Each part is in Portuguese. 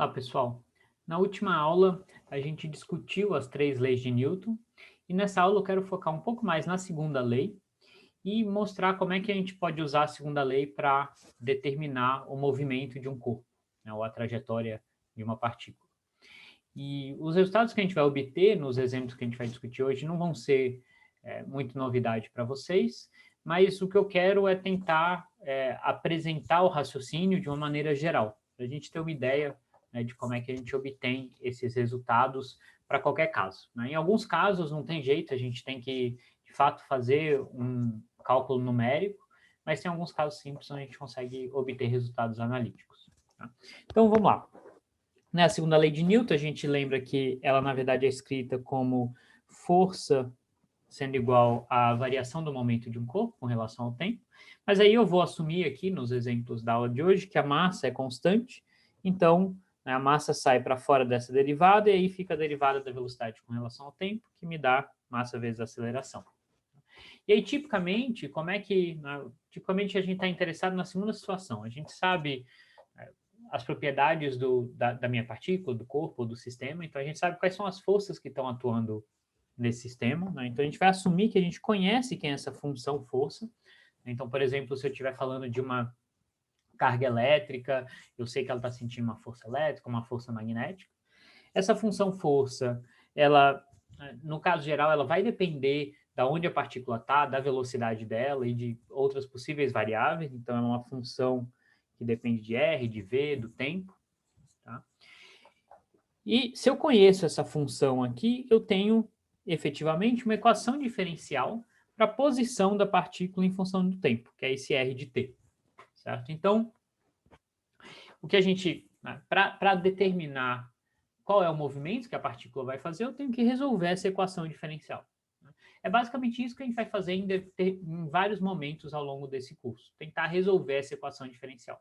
Olá, pessoal. Na última aula, a gente discutiu as três leis de Newton, e nessa aula eu quero focar um pouco mais na segunda lei e mostrar como é que a gente pode usar a segunda lei para determinar o movimento de um corpo, né, ou a trajetória de uma partícula. E os resultados que a gente vai obter nos exemplos que a gente vai discutir hoje não vão ser muito novidade para vocês, mas o que eu quero é tentar apresentar o raciocínio de uma maneira geral, para a gente ter uma ideia, né, de como é que a gente obtém esses resultados para qualquer caso, né? Em alguns casos não tem jeito, a gente tem que, de fato, fazer um cálculo numérico, mas tem alguns casos simples onde a gente consegue obter resultados analíticos. Tá? Então, vamos lá. A segunda lei de Newton, a gente lembra que ela, na verdade, é escrita como força sendo igual à variação do momento de um corpo com relação ao tempo. Mas aí eu vou assumir aqui, nos exemplos da aula de hoje, que a massa é constante. Então, né, a massa sai para fora dessa derivada e aí fica a derivada da velocidade com relação ao tempo, que me dá massa vezes aceleração. E aí, tipicamente, como é que... Tipicamente, a gente está interessado na segunda situação. A gente sabe as propriedades da minha partícula, do corpo, do sistema, então a gente sabe quais são as forças que estão atuando nesse sistema, né? Então a gente vai assumir que a gente conhece quem é essa função força. Então, por exemplo, se eu estiver falando de uma carga elétrica, eu sei que ela está sentindo uma força elétrica, uma força magnética. Essa função força, ela, no caso geral, ela vai depender da onde a partícula está, da velocidade dela e de outras possíveis variáveis. Então, é uma função que depende de R, de V, do tempo. Tá? E se eu conheço essa função aqui, eu tenho efetivamente uma equação diferencial para a posição da partícula em função do tempo, que é esse R de t. Certo? Então, o que a gente, né, para determinar qual é o movimento que a partícula vai fazer, eu tenho que resolver essa equação diferencial. É basicamente isso que a gente vai fazer em vários momentos ao longo desse curso, tentar resolver essa equação diferencial.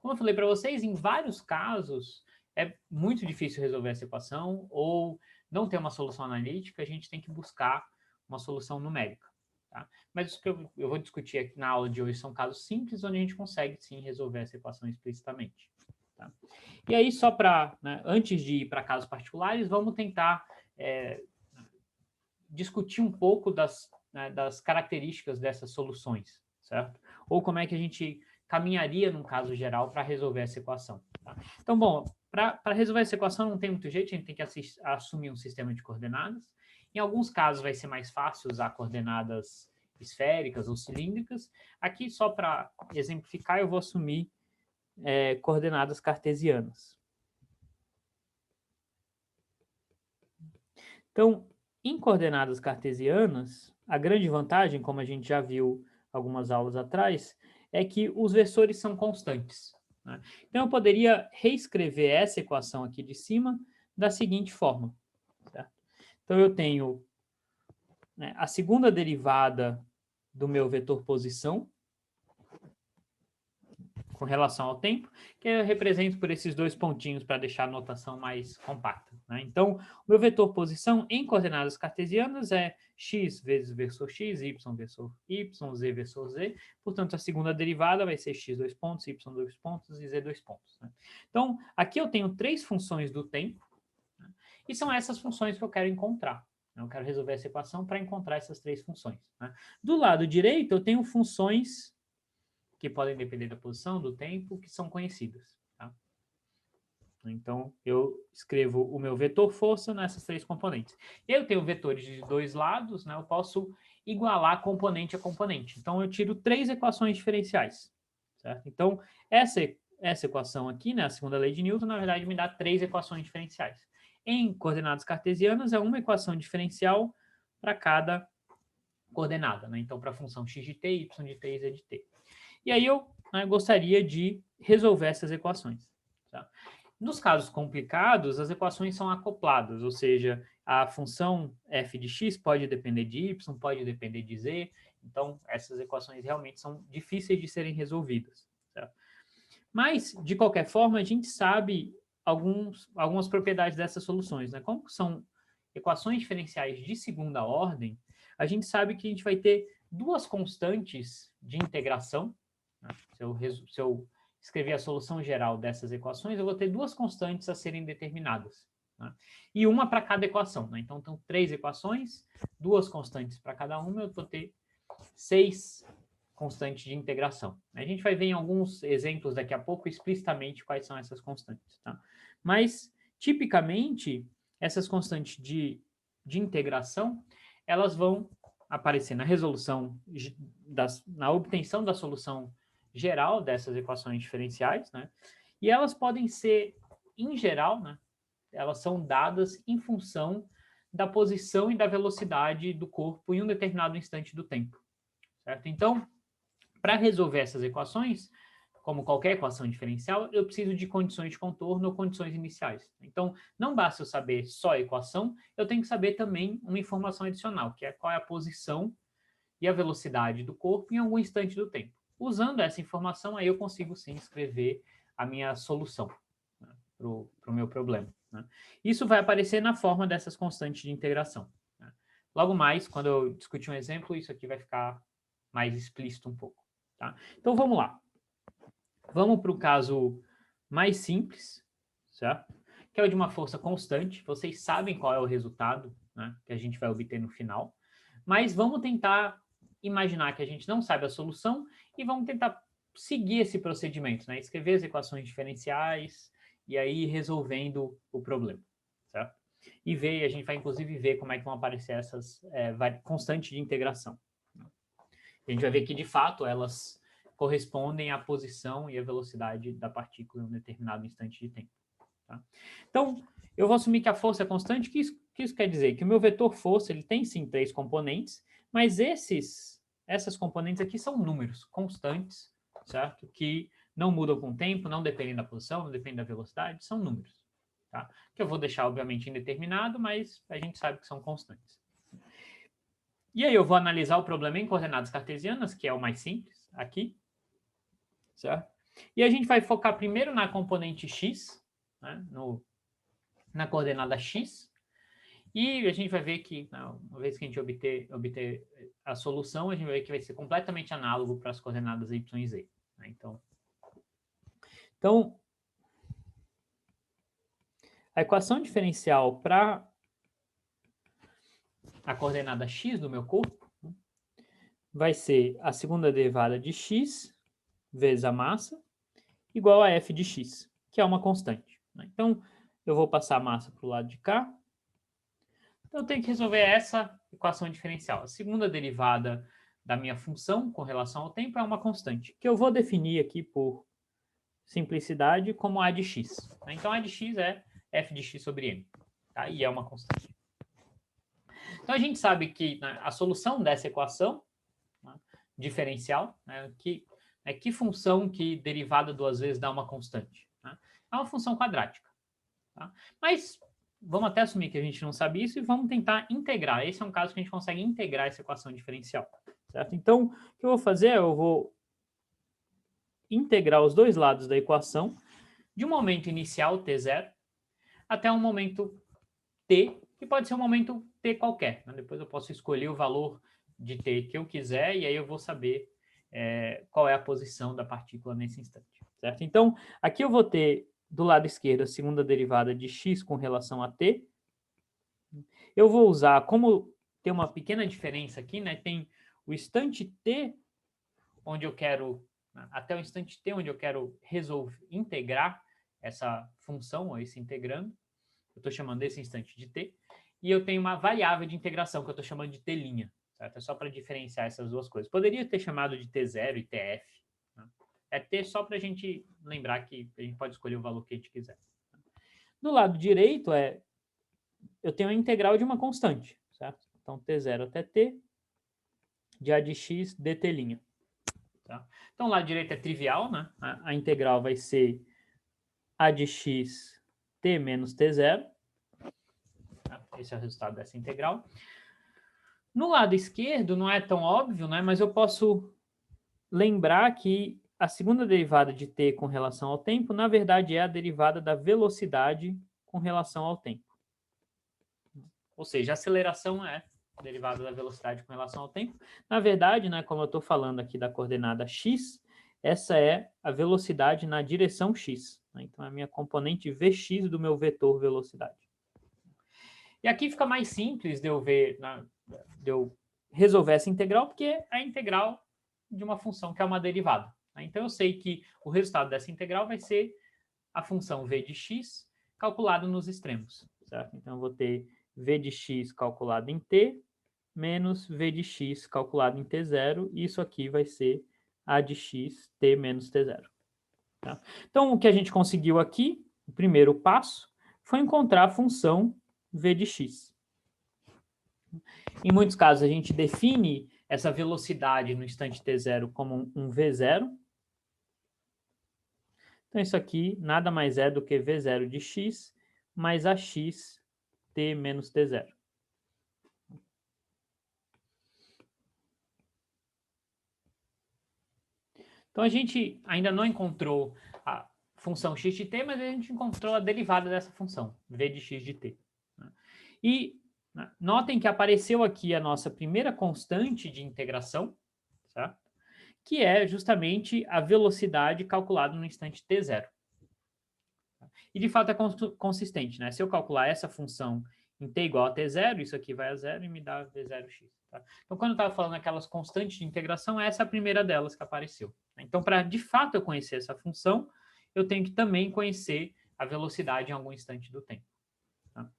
Como eu falei para vocês, em vários casos é muito difícil resolver essa equação ou não ter uma solução analítica, a gente tem que buscar uma solução numérica. Tá? Mas o que eu vou discutir aqui na aula de hoje são casos simples, onde a gente consegue sim resolver essa equação explicitamente. Tá? E aí, só para, né, antes de ir para casos particulares, vamos tentar discutir um pouco das características dessas soluções, certo? Ou como é que a gente caminharia, num caso geral, para resolver essa equação. Tá? Então, bom, para resolver essa equação não tem muito jeito, a gente tem que assumir um sistema de coordenadas. Em alguns casos vai ser mais fácil usar coordenadas esféricas ou cilíndricas. Aqui, só para exemplificar, eu vou assumir coordenadas cartesianas. Então, em coordenadas cartesianas, a grande vantagem, como a gente já viu algumas aulas atrás, é que os versores são constantes. Né? Então, eu poderia reescrever essa equação aqui de cima da seguinte forma. Certo? Então, eu tenho, né, a segunda derivada do meu vetor posição, com relação ao tempo, que eu represento por esses dois pontinhos para deixar a notação mais compacta. Né? Então, o meu vetor posição em coordenadas cartesianas é x vezes versor x, y versor y, z versor z. Portanto, a segunda derivada vai ser x dois pontos, y dois pontos e z dois pontos. Né? Então, aqui eu tenho três funções do tempo, né? E são essas funções que eu quero encontrar. Eu quero resolver essa equação para encontrar essas três funções. Né? Do lado direito, eu tenho funções que podem depender da posição, do tempo, que são conhecidas. Tá? Então, eu escrevo o meu vetor força nessas três componentes. Eu tenho vetores de dois lados, né? Eu posso igualar componente a componente. Então, eu tiro três equações diferenciais. Certo? Então, essa equação aqui, né, a segunda lei de Newton, na verdade, me dá três equações diferenciais. Em coordenadas cartesianas, é uma equação diferencial para cada coordenada. Né? Então, para a função x de t, y de t e z de t. E aí eu, né, gostaria de resolver essas equações. Tá? Nos casos complicados, as equações são acopladas, ou seja, a função f de x pode depender de y, pode depender de z, então essas equações realmente são difíceis de serem resolvidas. Tá? Mas, de qualquer forma, a gente sabe algumas propriedades dessas soluções. Né? Como são equações diferenciais de segunda ordem, a gente sabe que a gente vai ter duas constantes de integração. Se eu escrever a solução geral dessas equações, eu vou ter duas constantes a serem determinadas, né? E uma para cada equação, né? Então, são 3 equações, 2 constantes para cada uma, eu vou ter 6 constantes de integração. A gente vai ver em alguns exemplos daqui a pouco explicitamente quais são essas constantes, tá? Mas, tipicamente, essas constantes de integração, elas vão aparecer na resolução, na obtenção da solução geral dessas equações diferenciais, né? E elas podem ser, em geral, né, elas são dadas em função da posição e da velocidade do corpo em um determinado instante do tempo, certo? Então, para resolver essas equações, como qualquer equação diferencial, eu preciso de condições de contorno ou condições iniciais. Então, não basta eu saber só a equação, eu tenho que saber também uma informação adicional, que é qual é a posição e a velocidade do corpo em algum instante do tempo. Usando essa informação, aí eu consigo sim escrever a minha solução, né, para o meu problema, né? Isso vai aparecer na forma dessas constantes de integração, né? Logo mais, quando eu discutir um exemplo, isso aqui vai ficar mais explícito um pouco, tá? Então vamos lá. Vamos para o caso mais simples, certo? Que é o de uma força constante. Vocês sabem qual é o resultado, né, que a gente vai obter no final. Mas vamos tentar imaginar que a gente não sabe a solução e vamos tentar seguir esse procedimento, né? Escrever as equações diferenciais e aí resolvendo o problema, certo? E ver, a gente vai inclusive ver como é que vão aparecer essas constantes de integração. A gente vai ver que, de fato, elas correspondem à posição e à velocidade da partícula em um determinado instante de tempo, tá? Então, eu vou assumir que a força é constante. Que isso quer dizer? Que o meu vetor força ele tem, sim, 3 componentes, mas essas componentes aqui são números constantes, certo? Que não mudam com o tempo, não dependem da posição, não dependem da velocidade, são números, tá? Que eu vou deixar, obviamente, indeterminado, mas a gente sabe que são constantes. E aí eu vou analisar o problema em coordenadas cartesianas, que é o mais simples aqui, certo? E a gente vai focar primeiro na componente x, né, na coordenada x, e a gente vai ver que, uma vez que a gente obter a solução, a gente vai ver que vai ser completamente análogo para as coordenadas y e z, né? Então, a equação diferencial para a coordenada x do meu corpo vai ser a segunda derivada de x vezes a massa igual a f de x, que é uma constante, né? Então, eu vou passar a massa para o lado de cá. Então, eu tenho que resolver essa equação diferencial. A segunda derivada da minha função com relação ao tempo é uma constante, que eu vou definir aqui por simplicidade como a de x, né? Então, a de x é f de x sobre m, tá? E é uma constante. Então, a gente sabe que, né, a solução dessa equação, né, diferencial, né, que função que derivada duas vezes dá uma constante, né? É uma função quadrática, tá? Mas vamos até assumir que a gente não sabe isso e vamos tentar integrar. Esse é um caso que a gente consegue integrar essa equação diferencial, certo? Então, o que eu vou fazer é eu vou integrar os dois lados da equação de um momento inicial, t0, até um momento t, que pode ser um momento t qualquer, né? Depois eu posso escolher o valor de t que eu quiser e aí eu vou saber qual é a posição da partícula nesse instante, certo? Então, aqui eu vou ter do lado esquerdo a segunda derivada de x com relação a t. Eu vou usar, como tem uma pequena diferença aqui, né? Tem o instante t, onde eu quero, até o instante t, onde eu quero integrar essa função, ou esse integrando. Eu estou chamando esse instante de t. E eu tenho uma variável de integração, que eu estou chamando de t', certo? É só para diferenciar essas duas coisas. Poderia ter chamado de t0 e tf, né? É t só para a gente lembrar que a gente pode escolher o valor que a gente quiser. Do lado direito, eu tenho a integral de uma constante, certo? Então, t0 até t, de a de x dt'. Tá? Então, o lado direito é trivial, né? A integral vai ser a de x t menos t0. Esse é o resultado dessa integral. No lado esquerdo, não é tão óbvio, né? Mas eu posso lembrar que a segunda derivada de t com relação ao tempo, na verdade, é a derivada da velocidade com relação ao tempo. Ou seja, a aceleração é a derivada da velocidade com relação ao tempo. Na verdade, né, como eu estou falando aqui da coordenada x, essa é a velocidade na direção x. Né? Então, é a minha componente Vx do meu vetor velocidade. E aqui fica mais simples de eu ver, de eu resolver essa integral, porque é a integral de uma função que é uma derivada. Né? Então, eu sei que o resultado dessa integral vai ser a função v de x calculado nos extremos. Certo? Então, eu vou ter v de x calculado em t menos v de x calculado em t0, e isso aqui vai ser a de x t menos t0. Tá? Então, o que a gente conseguiu aqui, o primeiro passo, foi encontrar a função v de x. Em muitos casos, a gente define essa velocidade no instante t0 como um v0. Então, isso aqui nada mais é do que v0 de x mais ax t menos t0. Então, a gente ainda não encontrou a função x de t, mas a gente encontrou a derivada dessa função, v de x de t. E notem que apareceu aqui a nossa primeira constante de integração, certo? Que é justamente a velocidade calculada no instante t0. E, de fato, é consistente, né? Se eu calcular essa função em t igual a t0, isso aqui vai a zero e me dá v0x. Tá? Então, quando eu estava falando aquelas constantes de integração, essa é a primeira delas que apareceu. Então, para, de fato, eu conhecer essa função, eu tenho que também conhecer a velocidade em algum instante do tempo. Tá?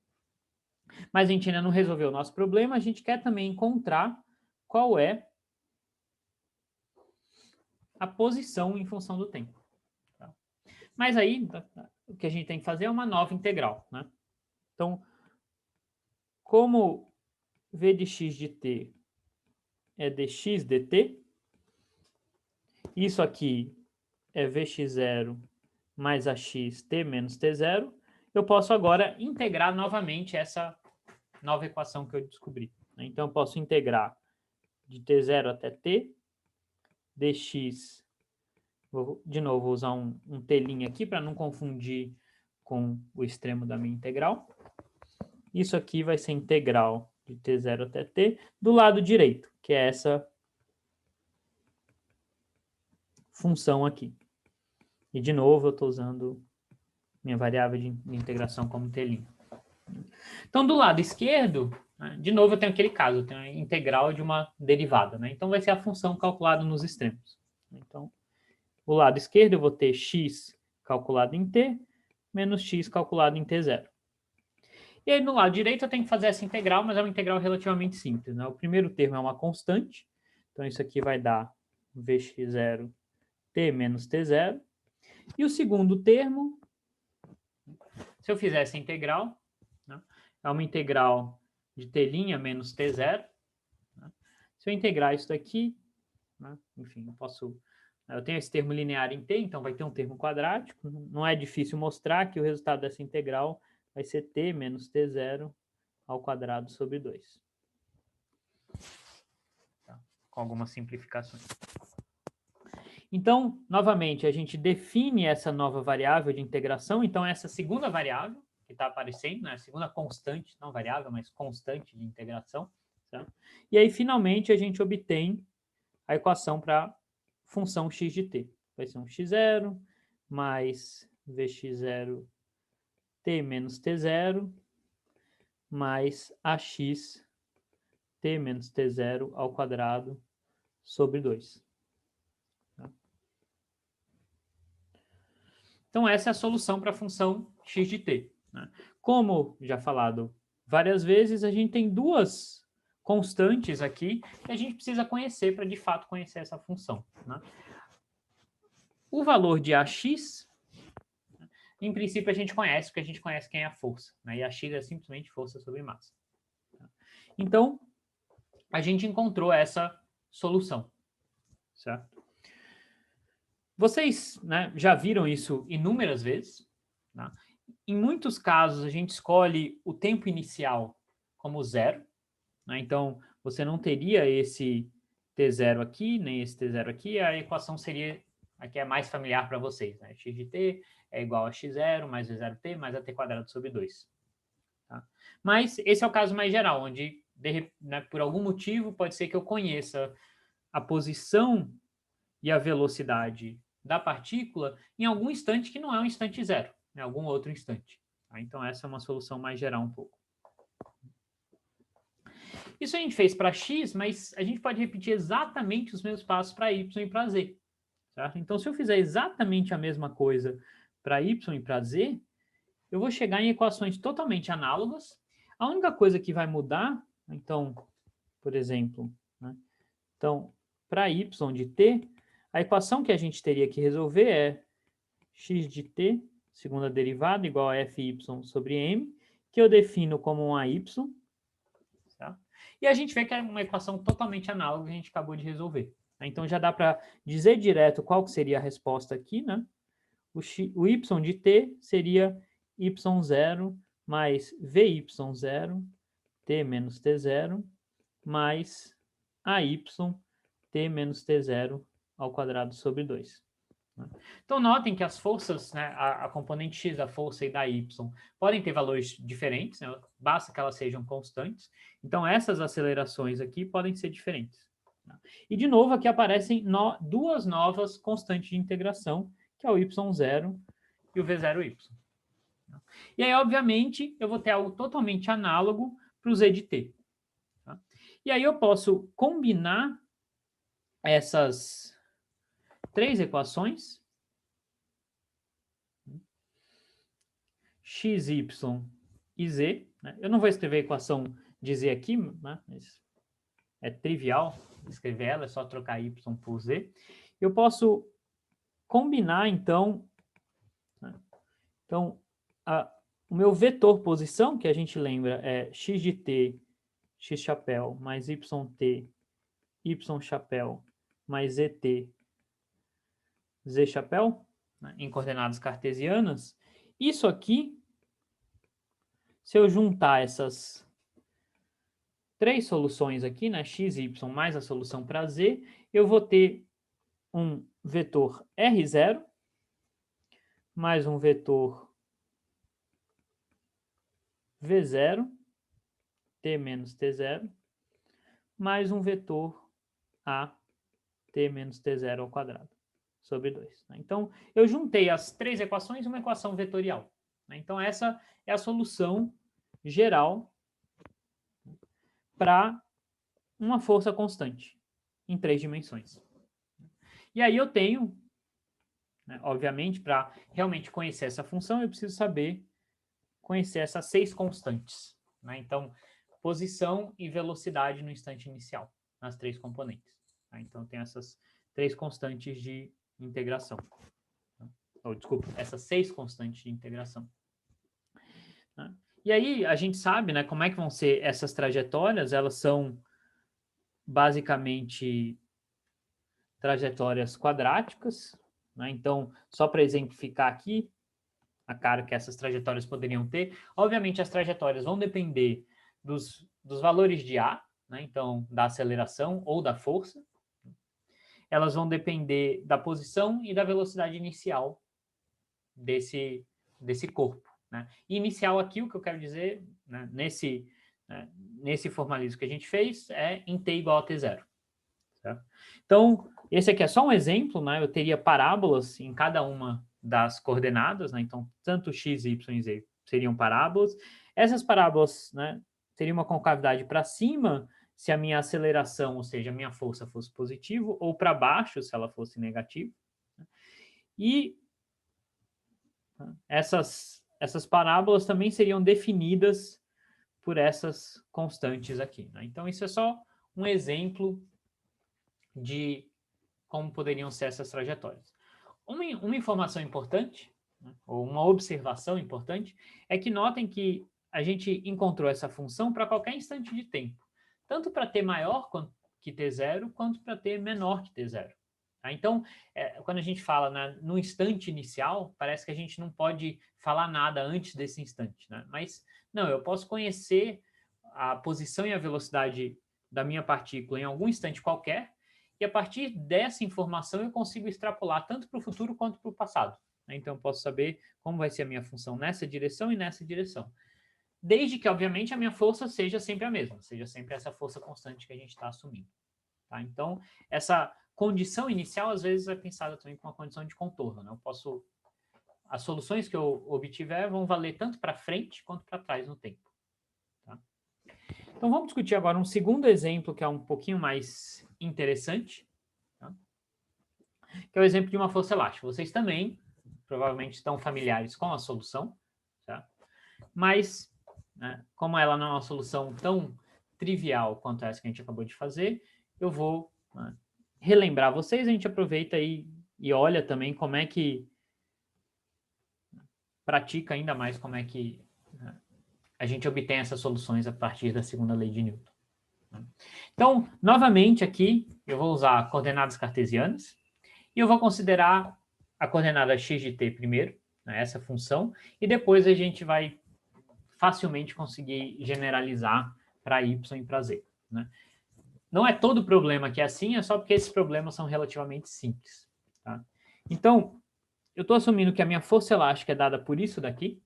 Mas a gente ainda não resolveu o nosso problema, a gente quer também encontrar qual é a posição em função do tempo. Tá? Mas aí, o que a gente tem que fazer é uma nova integral. Né? Então, como v de x de t é dx dt, isso aqui é vx0 mais ax t menos t0, eu posso agora integrar novamente essa nova equação que eu descobri. Então, eu posso integrar de t0 até t, dx, de novo, vou usar um telinho aqui para não confundir com o extremo da minha integral. Isso aqui vai ser integral de t0 até t, do lado direito, que é essa função aqui. E, de novo, eu estou usando minha variável de integração como telinho. Então, do lado esquerdo, né, de novo, eu tenho aquele caso, eu tenho a integral de uma derivada. Né? Então, vai ser a função calculada nos extremos. Então, o lado esquerdo eu vou ter x calculado em t, menos x calculado em t0. E aí, no lado direito, eu tenho que fazer essa integral, mas é uma integral relativamente simples. Né? O primeiro termo é uma constante, então isso aqui vai dar vx0 t menos t0. E o segundo termo, se eu fizer essa integral, né, é uma integral de t' menos t0. Né? Se eu integrar isso daqui, né, enfim, eu tenho esse termo linear em t, então vai ter um termo quadrático. Não é difícil mostrar que o resultado dessa integral vai ser t menos t0 ao quadrado sobre 2. Tá? Com algumas simplificações. Então, novamente, a gente define essa nova variável de integração. Então, essa segunda variável que está aparecendo, né, a segunda constante, não variável, mas constante de integração. Tá? E aí, finalmente, a gente obtém a equação para a função x de t. Vai ser um x0 mais vx0 t menos t0 mais ax t menos t0 ao quadrado sobre 2. Então, essa é a solução para a função x de t. Né? Como já falado várias vezes, a gente tem duas constantes aqui que a gente precisa conhecer para, de fato, conhecer essa função. Né? O valor de ax, em princípio, a gente conhece, porque a gente conhece quem é a força. Né? E ax é simplesmente força sobre massa. Então, a gente encontrou essa solução. Certo? Vocês, né, já viram isso inúmeras vezes. Né? Em muitos casos, a gente escolhe o tempo inicial como zero. Né? Então, você não teria esse t0 aqui, nem esse t0 aqui. A equação seria a que é mais familiar para vocês. Né? X de t é igual a x0 mais v0t mais a t quadrado sobre 2. Tá? Mas esse é o caso mais geral, onde, né, por algum motivo, pode ser que eu conheça a posição e a velocidade da partícula em algum instante que não é um instante zero, em algum outro instante. Tá? Então, essa é uma solução mais geral um pouco. Isso a gente fez para x, mas a gente pode repetir exatamente os mesmos passos para y e para z. Certo? Então, se eu fizer exatamente a mesma coisa para y e para z, eu vou chegar em equações totalmente análogas. A única coisa que vai mudar, então, por exemplo, né? Então, para y de t, a equação que a gente teria que resolver é x de t, segunda derivada, igual a fy sobre m, que eu defino como um AY. Tá? E a gente vê que é uma equação totalmente análoga que a gente acabou de resolver. Então, já dá para dizer direto qual que seria a resposta aqui, né? O y de t seria y0 mais vy0, t menos t0, mais AY t menos t0 ao quadrado sobre 2. Então, notem que as forças, né, a componente x da força e da y, podem ter valores diferentes, né, basta que elas sejam constantes. Então, essas acelerações aqui podem ser diferentes. E, de novo, aqui aparecem duas novas constantes de integração, que é o y0 e o v0y. E aí, obviamente, eu vou ter algo totalmente análogo para o z de t. Tá? E aí eu posso combinar essas três equações, x, y e z. Né? Eu não vou escrever a equação de z aqui, né? Mas é trivial escrever ela, é só trocar y por z. Eu posso combinar, então, né? Então, o meu vetor posição, que a gente lembra, é x de t, x chapéu, mais yt, y chapéu, mais zt, z chapéu, né, em coordenadas cartesianas. Isso aqui, se eu juntar essas três soluções aqui, né, x, y, mais a solução para z, eu vou ter um vetor R0, mais um vetor V0, t menos t0, mais um vetor A, t menos t0 ao quadrado, sobre 2. Né? Então, eu juntei as três equações em uma equação vetorial. Né? Então, essa é a solução geral para uma força constante em 3 dimensões. E aí eu tenho, né, obviamente, para realmente conhecer essa função, eu preciso saber conhecer essas 6 constantes. Né? Então, posição e velocidade no instante inicial, nas 3 componentes. Tá? Então, tem essas 3 constantes de integração. Ou, desculpa, essas 6 constantes de integração. Tá? E aí, a gente sabe, né, como é que vão ser essas trajetórias. Elas são basicamente trajetórias quadráticas. Né? Então, só para exemplificar aqui a cara que essas trajetórias poderiam ter, obviamente as trajetórias vão depender dos valores de A, né? Então, da aceleração ou da força. Elas vão depender da posição e da velocidade inicial desse corpo. Né? E inicial aqui, o que eu quero dizer, né, nesse formalismo que a gente fez, é em t igual a t0. Certo? Então, esse aqui é só um exemplo, né? Eu teria parábolas em cada uma das coordenadas, né? Então, tanto x, y e z seriam parábolas. Essas parábolas, né, teriam uma concavidade para cima se a minha aceleração, ou seja, a minha força fosse positivo, ou para baixo se ela fosse negativa. E essas parábolas também seriam definidas por essas constantes aqui. Né? Então, isso é só um exemplo de como poderiam ser essas trajetórias. Uma informação importante, né, ou uma observação importante, é que notem que a gente encontrou essa função para qualquer instante de tempo, tanto para t maior que t0, quanto para t menor que t0. Tá? Então, quando a gente fala, né, no instante inicial, parece que a gente não pode falar nada antes desse instante. Né? Mas, não, eu posso conhecer a posição e a velocidade da minha partícula em algum instante qualquer, e a partir dessa informação eu consigo extrapolar tanto para o futuro quanto para o passado. Então eu posso saber como vai ser a minha função nessa direção e nessa direção. Desde que, obviamente, a minha força seja sempre a mesma, seja sempre essa força constante que a gente está assumindo. Tá? Então, essa condição inicial, às vezes, é pensada também com uma condição de contorno, né? As soluções que eu obtiver vão valer tanto para frente quanto para trás no tempo. Tá? Então, vamos discutir agora um segundo exemplo que é um pouquinho mais interessante, tá? Que é o exemplo de uma força elástica. Vocês também, provavelmente, estão familiares com a solução, tá? Mas, né, como ela não é uma solução tão trivial quanto essa que a gente acabou de fazer, eu vou, né, relembrar vocês, a gente aproveita e olha também como é que pratica ainda mais como é que, né, a gente obtém essas soluções a partir da segunda lei de Newton. Então, novamente aqui, eu vou usar coordenadas cartesianas e eu vou considerar a coordenada x de t primeiro, né, essa função, e depois a gente vai facilmente conseguir generalizar para y e para z. Né? Não é todo problema que é assim, é só porque esses problemas são relativamente simples. Tá? Então, eu estou assumindo que a minha força elástica é dada por isso daqui,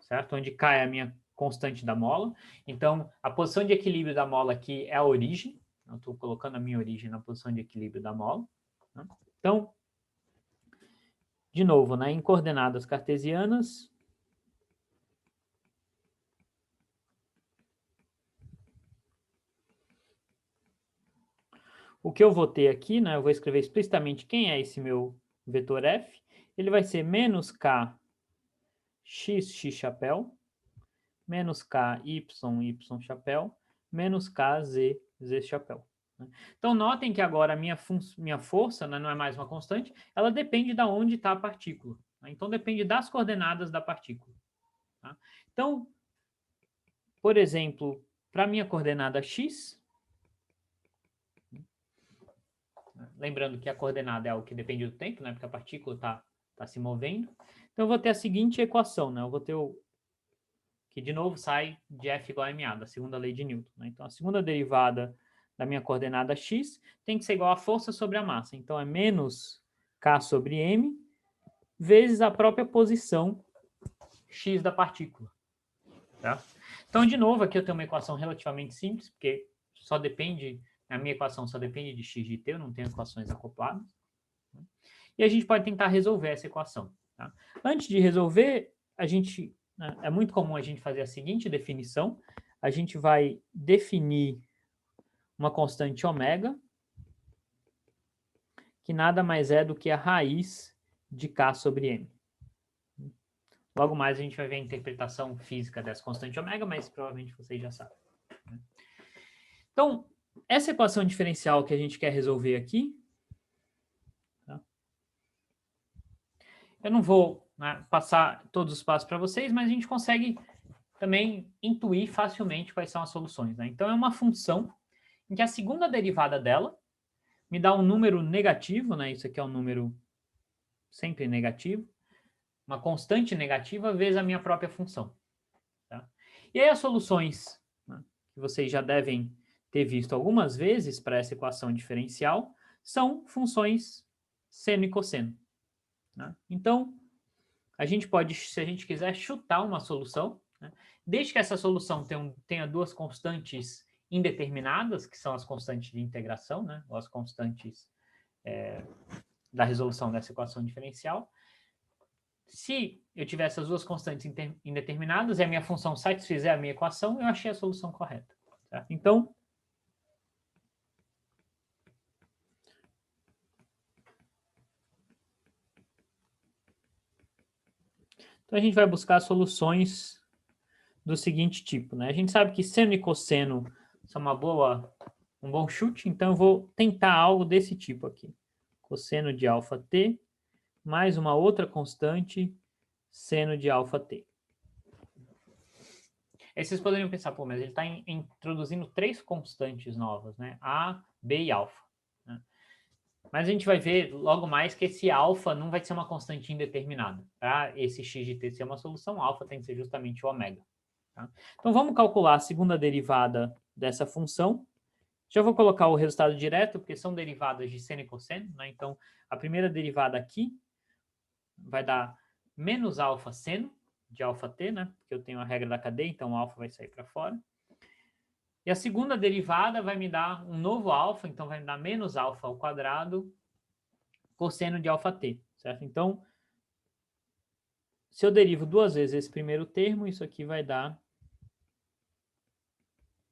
certo? Onde cai a minha constante da mola. Então, a posição de equilíbrio da mola aqui é a origem. Eu estou colocando a minha origem na posição de equilíbrio da mola. Né? Então, de novo, né, em coordenadas cartesianas, o que eu vou ter aqui, né, eu vou escrever explicitamente quem é esse meu vetor f. Ele vai ser menos k x chapéu, menos k y chapéu, menos k z chapéu. Então, notem que agora a minha força, né, não é mais uma constante, ela depende de onde está a partícula. Né? Então, depende das coordenadas da partícula. Tá? Então, por exemplo, para a minha coordenada x, lembrando que a coordenada é algo que depende do tempo, né, porque a partícula está se movendo. Então, eu vou ter a seguinte equação. Né? Eu vou ter que, de novo, sai de F igual a ma, da segunda lei de Newton. Né? Então, a segunda derivada da minha coordenada x tem que ser igual a força sobre a massa. Então, é menos K sobre M vezes a própria posição x da partícula. Tá? Então, de novo, aqui eu tenho uma equação relativamente simples, porque só depende, a minha equação só depende de x de t, eu não tenho equações acopladas. E a gente pode tentar resolver essa equação. Tá? Antes de resolver, é muito comum a gente fazer a seguinte definição. A gente vai definir uma constante ômega, que nada mais é do que a raiz de K sobre M. Logo mais a gente vai ver a interpretação física dessa constante ômega, mas provavelmente vocês já sabem. Então, essa equação diferencial que a gente quer resolver aqui, tá? Eu não vou, né, passar todos os passos para vocês, mas a gente consegue também intuir facilmente quais são as soluções. Né? Então, é uma função em que a segunda derivada dela me dá um número negativo, né? Isso aqui é um número sempre negativo, uma constante negativa vezes a minha própria função. Tá? E aí as soluções, né, que vocês já devem ter visto algumas vezes para essa equação diferencial são funções seno e cosseno. Né? Então, a gente pode, se a gente quiser, chutar uma solução, né? Desde que essa solução tenha duas constantes indeterminadas, que são as constantes de integração, né? Ou as constantes da resolução dessa equação diferencial. Se eu tiver essas duas constantes indeterminadas e a minha função satisfizer a minha equação, eu achei a solução correta. Certo? Então, a gente vai buscar soluções do seguinte tipo. Né? A gente sabe que seno e cosseno são um bom chute, então eu vou tentar algo desse tipo aqui. Cosseno de alfa t mais uma outra constante seno de alfa t. Aí vocês poderiam pensar, pô, mas ele está introduzindo três constantes novas, né? A, B e alfa. Né? Mas a gente vai ver logo mais que esse alfa não vai ser uma constante indeterminada. Para esse x de t ser uma solução, alfa tem que ser justamente o ômega. Tá? Então vamos calcular a segunda derivada dessa função. Já vou colocar o resultado direto, porque são derivadas de seno e cosseno. Né? Então a primeira derivada aqui vai dar menos alfa seno de alfa t, né? Porque eu tenho a regra da cadeia, então o alfa vai sair para fora. E a segunda derivada vai me dar um novo alfa, então vai me dar menos alfa ao quadrado cosseno de alfa t, certo? Então, se eu derivo duas vezes esse primeiro termo, isso aqui vai dar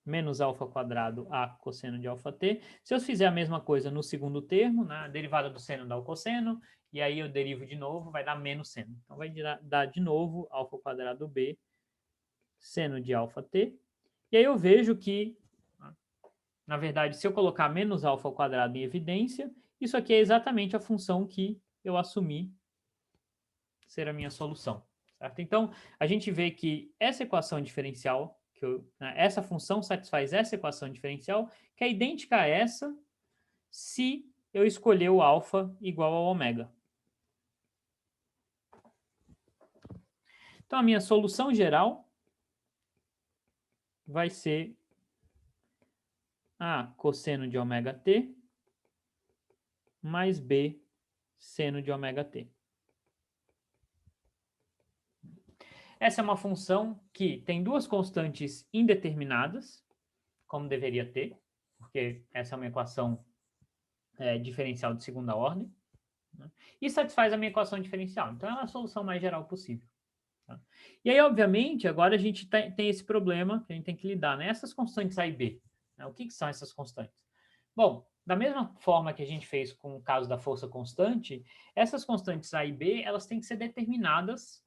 menos alfa ao quadrado a cosseno de alfa t. Se eu fizer a mesma coisa no segundo termo, né, a derivada do seno dá o cosseno, e aí eu derivo de novo, vai dar menos seno. Então, vai dar de novo alfa ao quadrado b seno de alfa t. E aí eu vejo que, na verdade, se eu colocar menos alfa ao quadrado em evidência, isso aqui é exatamente a função que eu assumi ser a minha solução, certo? Então, a gente vê que essa equação diferencial, essa função satisfaz essa equação diferencial, que é idêntica a essa se eu escolher o alfa igual ao ômega. Então, a minha solução geral vai ser A cosseno de ômega t mais B seno de ômega t. Essa é uma função que tem duas constantes indeterminadas, como deveria ter, porque essa é uma equação diferencial de segunda ordem, né? E satisfaz a minha equação diferencial. Então, é a solução mais geral possível. Tá? E aí, obviamente, agora a gente tem esse problema que a gente tem que lidar, né? Essas constantes A e B. Né? O que são essas constantes? Bom, da mesma forma que a gente fez com o caso da força constante, essas constantes A e B, elas têm que ser determinadas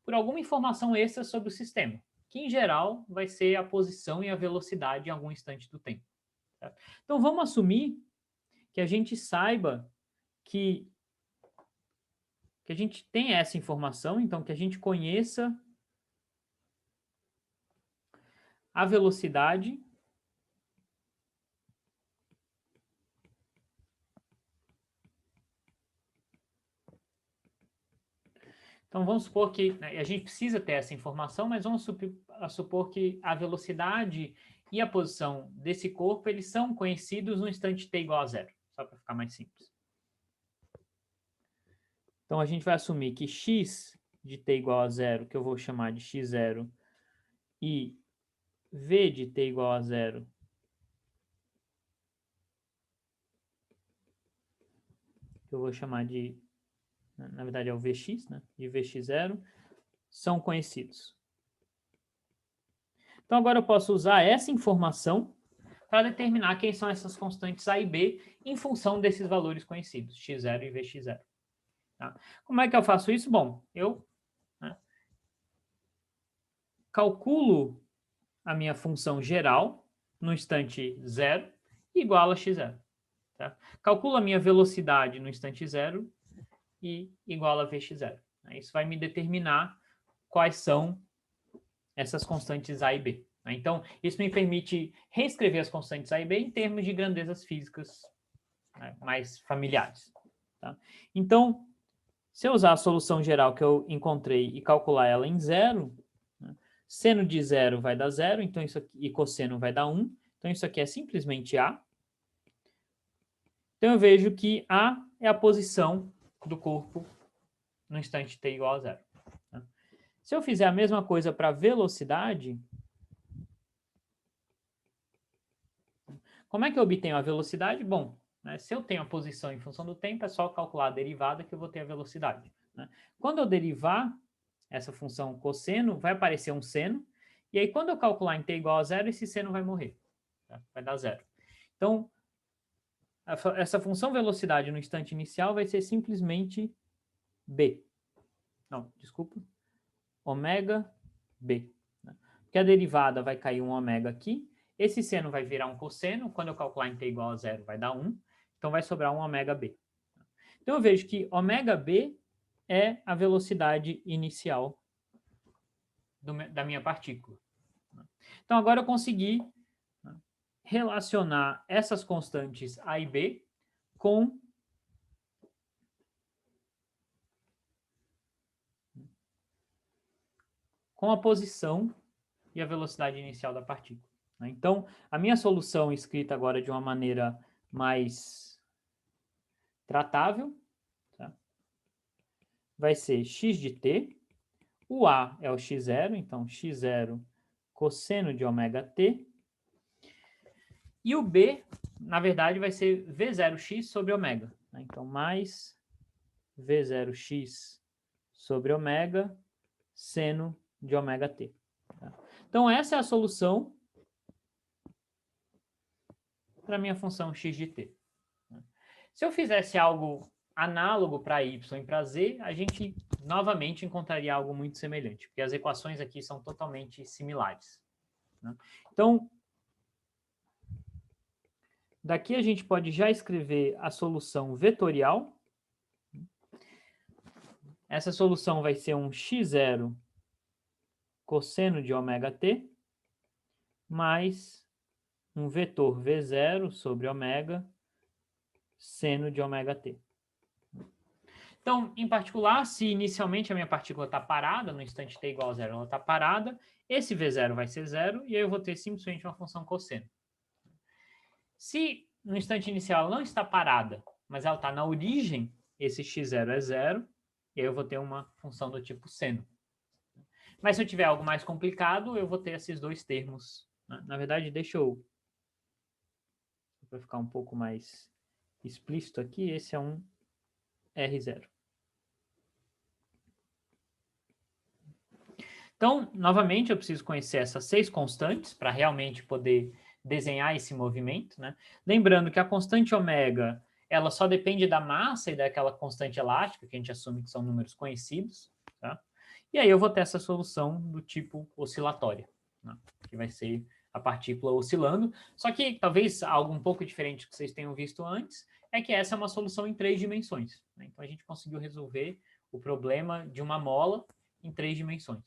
por alguma informação extra sobre o sistema, que em geral vai ser a posição e a velocidade em algum instante do tempo. Certo? Então vamos assumir que a gente saiba que a gente tem essa informação, então que a gente conheça a velocidade Então vamos supor que, né, a gente precisa ter essa informação, mas vamos supor que a velocidade e a posição desse corpo, eles são conhecidos no instante t igual a zero, só para ficar mais simples. Então a gente vai assumir que x de t igual a zero, que eu vou chamar de x0, e v de t igual a zero, que eu vou chamar de, na verdade é o vx, né, de vx0, são conhecidos. Então agora eu posso usar essa informação para determinar quem são essas constantes A e B em função desses valores conhecidos, x0 e vx0. Tá? Como é que eu faço isso? Bom, eu calculo a minha função geral no instante 0 igual a x0. Tá? Calculo a minha velocidade no instante 0 e igual a vx0. Isso vai me determinar quais são essas constantes A e B. Então, isso me permite reescrever as constantes A e B em termos de grandezas físicas, né, mais familiares. Tá? Então, se eu usar a solução geral que eu encontrei e calcular ela em zero, né, seno de zero vai dar zero, então isso aqui, e cosseno vai dar 1. Então, isso aqui é simplesmente A. Então, eu vejo que A é a posição do corpo no instante t igual a zero. Tá? Se eu fizer a mesma coisa para velocidade, como é que eu obtenho a velocidade? Bom, né, se eu tenho a posição em função do tempo, é só calcular a derivada que eu vou ter a velocidade. Né? Quando eu derivar essa função cosseno, vai aparecer um seno, e aí quando eu calcular em t igual a zero, esse seno vai morrer. Tá? Vai dar zero. Então, essa função velocidade no instante inicial vai ser simplesmente b. Não, desculpa. Ômega b. Né? Porque a derivada vai cair um ômega aqui, esse seno vai virar um cosseno, quando eu calcular em t igual a zero vai dar 1, então vai sobrar um ômega b. Então eu vejo que ômega b é a velocidade inicial da minha partícula. Então agora eu consegui relacionar essas constantes A e B com a posição e a velocidade inicial da partícula. Então, a minha solução escrita agora de uma maneira mais tratável, tá? Vai ser x de t, o A é o x0, então x0 cosseno de ômega t, E o B, na verdade, vai ser V0x sobre ômega, né? Então, mais V0x sobre ômega seno de ômega t. Tá? Então, essa é a solução para a minha função x de t. Se eu fizesse algo análogo para y e para z, a gente novamente encontraria algo muito semelhante, porque as equações aqui são totalmente similares. Né? Então, daqui a gente pode já escrever a solução vetorial. Essa solução vai ser um x0 cosseno de ômega t mais um vetor v0 sobre ômega seno de ômega t. Então, em particular, se inicialmente a minha partícula está parada, no instante t igual a zero, ela está parada, esse v0 vai ser zero, e aí eu vou ter simplesmente uma função cosseno. Se no instante inicial ela não está parada, mas ela está na origem, esse x0 é zero, e aí eu vou ter uma função do tipo seno. Mas se eu tiver algo mais complicado, eu vou ter esses dois termos. Na verdade, deixa eu... para ficar um pouco mais explícito aqui, esse é um R0. Então, novamente, eu preciso conhecer essas 6 constantes para realmente poder desenhar esse movimento, né? Lembrando que a constante ômega, ela só depende da massa e daquela constante elástica, que a gente assume que são números conhecidos, tá? E aí eu vou ter essa solução do tipo oscilatória, né? Que vai ser a partícula oscilando. Só que talvez algo um pouco diferente que vocês tenham visto antes é que essa é uma solução em 3 dimensões, né? Então a gente conseguiu resolver o problema de uma mola em 3 dimensões.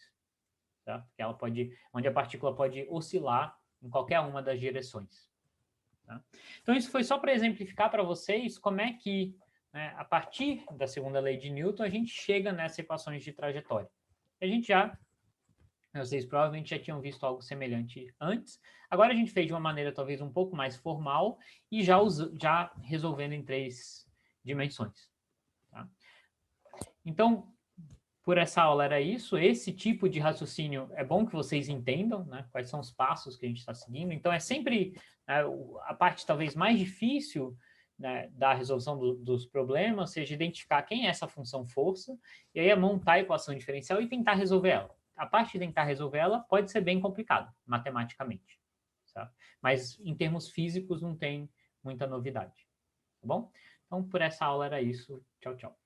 Tá? Porque ela pode, onde a partícula pode oscilar em qualquer uma das direções. Tá? Então, isso foi só para exemplificar para vocês como é que, né, a partir da segunda lei de Newton, a gente chega nessas equações de trajetória. A gente vocês provavelmente já tinham visto algo semelhante antes. Agora a gente fez de uma maneira talvez um pouco mais formal e já resolvendo em 3 dimensões. Tá? Então, por essa aula era isso. Esse tipo de raciocínio é bom que vocês entendam, né? Quais são os passos que a gente está seguindo. Então, é sempre, né, a parte talvez mais difícil, né, da resolução dos problemas, seja identificar quem é essa função força, e aí é montar a equação diferencial e tentar resolver ela. A parte de tentar resolver ela pode ser bem complicada, matematicamente. Sabe? Mas, em termos físicos, não tem muita novidade. Tá bom? Então, por essa aula era isso. Tchau, tchau.